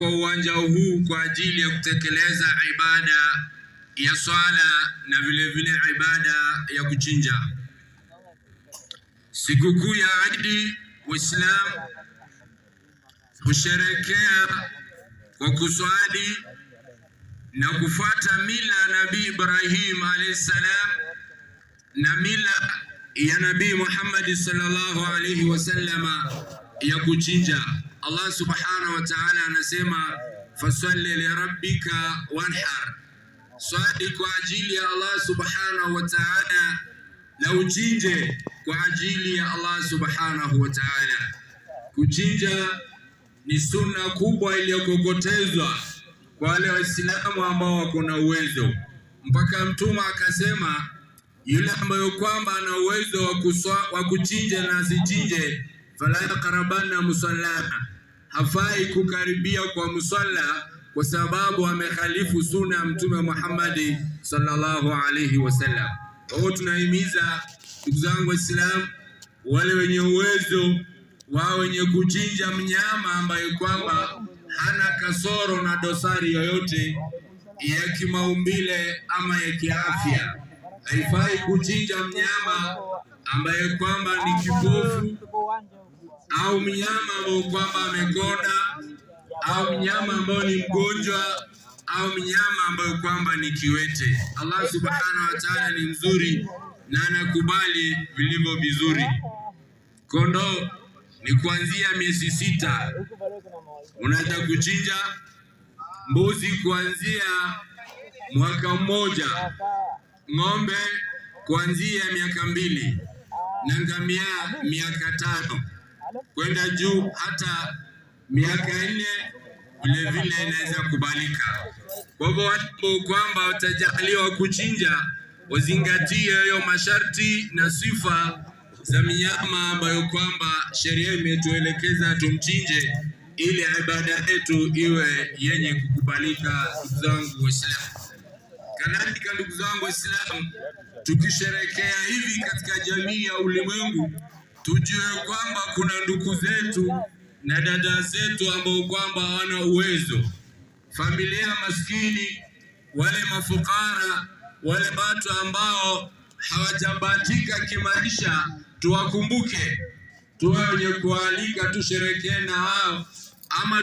kwa uwanja huu kwa ajili ya kutekeleza ibada ya swala na vile vile ibada ya kuchinja. Sikukuu ya Eid, Waislamu husherekea kwa kuswali na kufuata mila ya Nabii Ibrahim alayhi salam na mila ya Nabii Muhammad sallallahu alayhi wasallama ya kuchinja. Allah subhanahu wa ta'ala anasema fasalli li rabbika wanhar, swali kwa ajili ya Allah subhanahu wa ta'ala na uchinje kwa ajili ya Allah subhanahu wa ta'ala. Kuchinja ni sunna kubwa iliyokokotezwa kwa wale Waislamu ambao wako na uwezo, mpaka Mtume akasema yule ambaye kwamba ana uwezo wa kuchinja na asichinje, fala yaqrabanna musallana, hafai kukaribia kwa musalla, kwa sababu amekhalifu sunna ya Mtume Muhammad sallallahu alayhi wasallam. Kwa tunahimiza ndugu zangu Waislamu, wale wenye uwezo wao wenye kuchinja mnyama ambaye kwamba hana kasoro na dosari yoyote ya kimaumbile ama ya kiafya. Haifai kuchinja mnyama ambaye kwamba ni kipofu au mnyama ambaye kwamba amekonda au mnyama ambaye ni mgonjwa au mnyama ambaye kwamba ni kiwete. Allah subhanahu wa ta'ala ni mzuri na anakubali vilivyo vizuri. Kondoo ni kuanzia miezi 6 unaweza kuchinja, mbuzi kuanzia mwaka 1, ng'ombe kuanzia miaka 2 na ngamia miaka 5 kwenda juu hata miaka 4 vile vile inaweza kubalika. Kwa hivyo watu kwamba watajaliwa kuchinja wazingatie hiyo masharti na sifa za mnyama ambayo kwamba sheria imetuelekeza tumchinje ili ibada yetu iwe yenye kukubalika. Ndugu zangu Waislamu, kadhalika ndugu zangu Waislamu, tukisherekea hivi katika jamii ya ulimwengu, tujue kwamba kuna ndugu zetu na dada zetu ambao kwamba hawana uwezo, familia maskini, wale mafukara, wale watu ambao hawajabahatika kimaisha. Tuwakumbuke, tuwe wenye kualika, tusherekee na hao ama